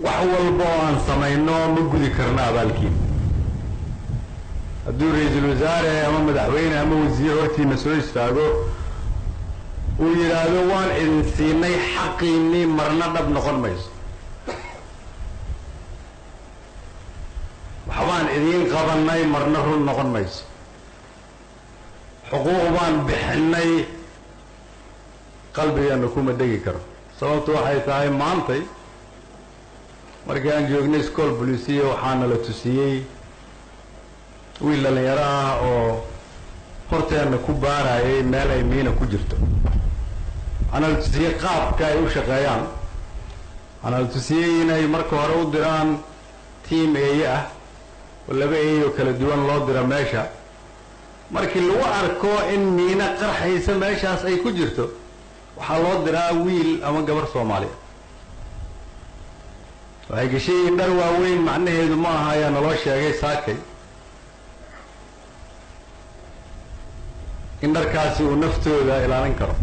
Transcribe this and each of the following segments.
wax walba oo aan samayno ma gudi karna abaalkiin hadduu ra-iisul wasaare ama madaxweyne ama wasiir hortiina soo istaago uu yidhaahdo waan idin siinay xaqiinnii marna dhab noqon mayso waxbaan idiin qabannay marna run noqon mayso xuquuq baan bixinay qalbigaana kuma degi karo sababtu waxay tahay maantay markii aan joognay school bolisiya waxaana la tusiyey wiil dhalinyaro ah oo horteenna ku baarayay meel ay miina ku jirto waxaana la tusiyey qaabka ay u shaqeeyaan waxaana la tusiyey inay marka hore u diraan tiam eeye ah oo laba eey oo kala duwan loo diro meesha markii lagu arko in miina qarxaysa meeshaas ay ku jirto waxaa loo diraa wiil ama gabar soomaaliya waxay gashay in dhar waaweyn macnaheedu ma aha ayaa naloo sheegay saakay in dharkaasi uu naftooda ilaalin karo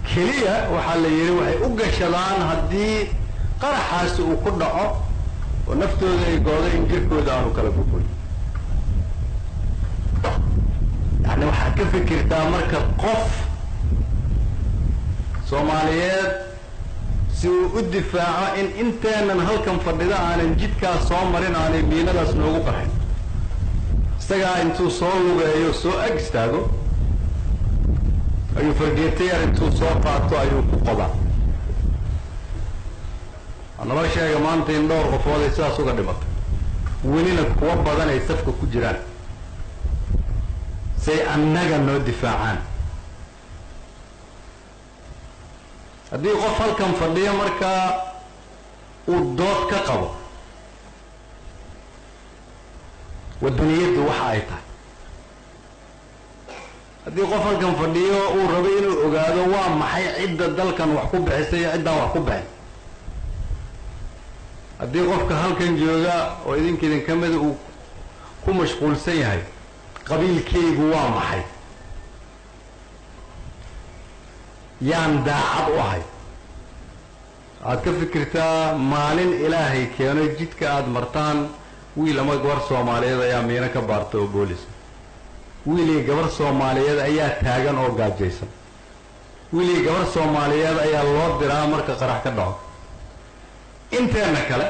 keliya waxaa la yidhi waxay u gashadaan haddii qaraxaasi uu ku dhaco oo naftooda ay goodo in jirkooda aanu kala buburin yani waxaad ka fikirtaa marka qof soomaaliyeed si uu u difaaco in inteenan halkan fadhida aanan jidkaas soo marin aanay miinadaas noogu qarxin isagaa intuu soo lugeeyo soo ag istaago ayuu fargeetayar intuu soo qaato ayuu ku qodaa naloo sheega maanta in dhowr qofood ay sidaas uga dhimatay welina kuwa badan ay safka ku jiraan say annaga noo difaacaan haddii qof halkan fadhiyo markaa uu dood ka qabo wadaniyaddu waxa ay tahay haddii qof halkan fadhiyo uu rabo inuu ogaado waa maxay cidda dalkan wax ku bixisay iyo ciddaan wax ku bixin haddii qofka halkan jooga oo idinka ka mida uu ku mashquulsan yahay qabiilkaygu waa maxay yaan daacad u ahay waxaad ka fikirtaa maalin ilaahay keeno jidka aada martaan wiil ama gabar soomaaliyeed ayaa miino ka baarta oo boolis wiil iyo gabar soomaaliyeed ayaa taagan oo gaajaysan wiil iyo gabar soomaaliyeed ayaa loo diraa marka qarax ka dhaco inteena kale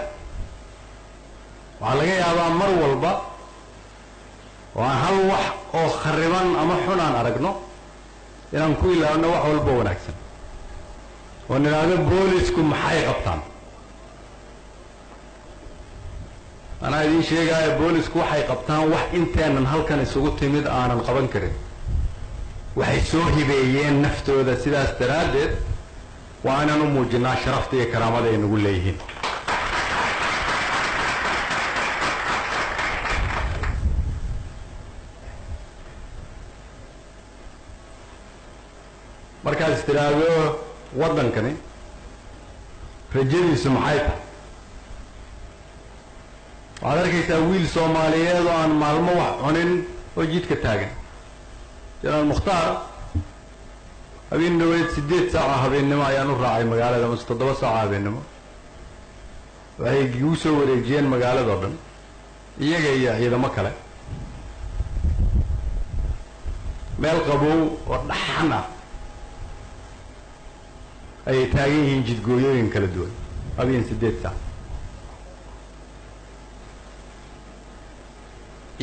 waxaa laga yaabaa mar walba oo aan hal wax oo khariban ama xun aan aragno inaan ku ilaawno wax walba wanaagsan oo nidhaahdo boolisku maxay qabtaan anaa idiin sheegaayo boolisku waxay qabtaan wax inteenan halkan isugu timid aanan qaban karin waxay soo hibeeyeen naftooda sidaas daraaddeed waa inaan u muujinaa sharafta iyo karaamada ay nagu leeyihiin markaad is tiraahdo waddankani rajadiisu maxay tahay waxaad arkaysaa wiil soomaaliyeed oo aan maalmo wax cunin oo jidka taagan jenaraal mukhtaar habeen dhaweyd 8 saaca habeennimo ayaan u raacay magaalada mase 7 saaca habeennimo waxay igu soo wareejiyeen magaaladoo dhan iyaga iyo ciidamo kale meel qabow oo dhaxan ah ayay taagan yihiin jidgooyooyin kala duwan habeen 8 saac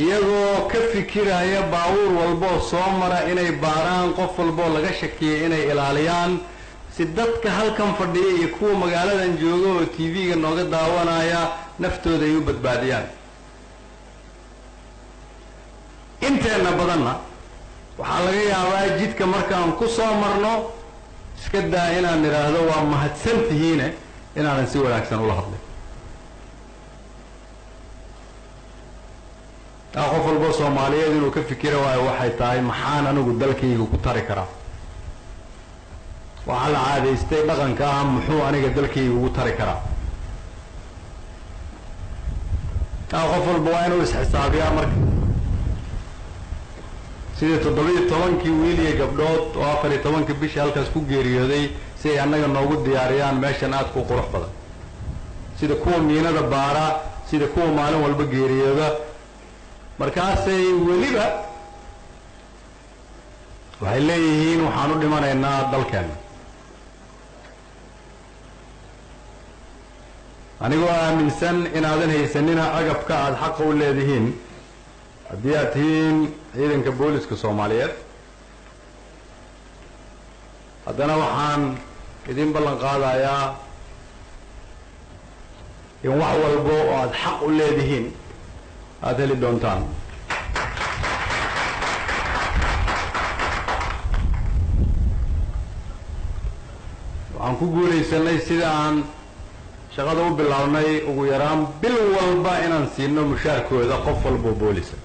iyagoo ka fikiraya baabuur walboo soo mara inay baaraan qof walboo laga shakiyay inay ilaaliyaan si dadka halkan fadhiya iyo kuwa magaaladan jooga oo tv-ga nooga daawanaya naftooda ay u badbaadiyaan inteena badanna waxaa laga yaabaa jidka markaan ku soo marno iska daa inaan nidhaahdo waa mahadsan tihiine inaanan si wanaagsan ula hadlay qof walbo soomaaliyeed inuu ka fikira waayo waxay tahay maxaan anigu dalkayga ku tari karaa waxaa la caadaystay dhaqanka ah muxuu aniga dalkayga ugu tari karaa qof walba waa inuu isxisaabiyaa marka sidii 17 wiil iyo gabdhood oo 14 bishii halkaas ku geeriyooday si ay annaga noogu diyaariyaan meeshan aad ku qurux badan sida kuwa miinada baara sida kuwa maalin walba geeriyooda markaasay weliba waxay leeyihiin waxaan u dhimanaynaa dalkeena anigoo aaminsan inaadan haysanina agabka aada xaqa u leedihiin haddii aad tihiin ciidanka booliska soomaaliyeed haddana waxaan idin ballan qaadayaa in wax walbo oo aada xaq u leedihiin aada heli doontaan waxaan ku guulaysanay sida aan shaqada u bilownay ugu yaraan bil walba inaan siino mushaarkooda qof walba oo boolisa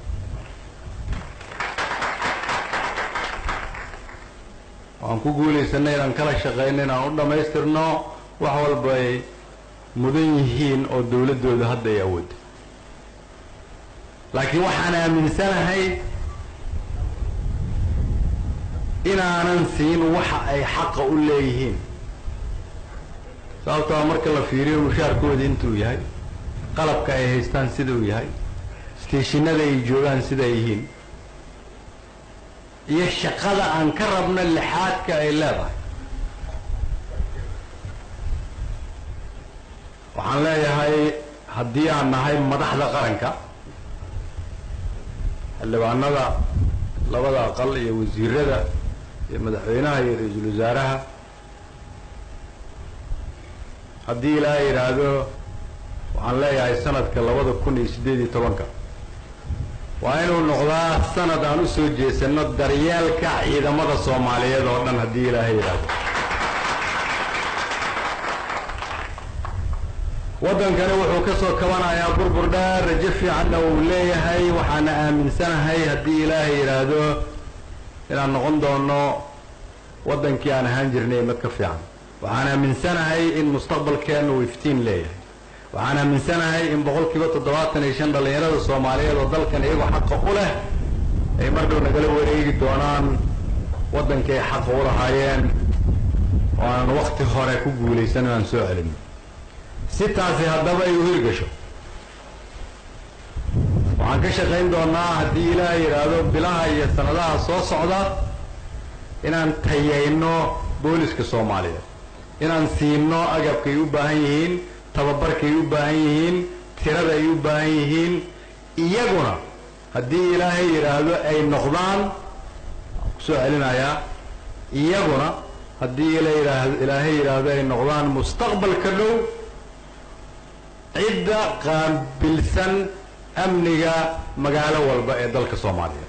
waxaan ku guulaysanay inaan kala shaqeyno inaan u dhammaystirno wax walba ay mudan yihiin oo dawladdooda hadda ay awoodda laakiin waxaan aaminsanahay inaanan siin waxa ay xaqa u leeyihiin sababtoo marka la fiiriyo mushaarkooda intuu yahay qalabka ay haystaan sida uu yahay steeshinada ay joogaan sida ay yihiin iyo shaqada aan ka rabno lixaadka ay leedahay waxaan leeyahay haddii aan nahay madaxda qaranka xildhibaanada labada aqal iyo wasiirada iyo madaxweynaha iyo ra-iisul wasaaraha haddii ilaahay yidhaahdo waxaan leeyahay sanadka 2018 waa inuu noqdaa sanad aan u soo jeesano daryeelka ciidamada Soomaaliyeed oo dhan haddii ilaahay yidhaahdo waddankani wuxuu ka soo kabanayaa burbur dheer rajo fiicanna uu leeyahay waxaana aaminsanahay haddii ilaahay yidhaahdo inaan noqon doono waddankii aan ahaan jirnay mid ka fiican waxaan aaminsanahay in mustaqbalkeenu uu iftiin leeyahay waxaan aaminsanahay in 75% dhalinyarada Soomaaliyeed oo dalkan iyagoo xaq u leh ay mar dhow nagala wareegi doonaan waddankay xaq u lahaayeen oo aan waqti hore ku guulaysan aan soo celin si taasi haddaba ay u hirgasho waxaan ka shaqayn doonaa haddii ilaahay yidhaahdo bilaha iyo sanadaha soo socda inaan tayayno booliska Soomaaliyeed inaan siino agabkay u baahan yihiin tababarkay u baahan yihiin tirada ay u baahan yihiin iyaguna haddii ilaahay yidhaahdo ay noqdaan soo celinayaa iyaguna haddii ilaahay yidhaahdo ay noqdaan mustaqbalka dhow cidda qaabilsan amniga magaalo walba ee dalka Soomaaliya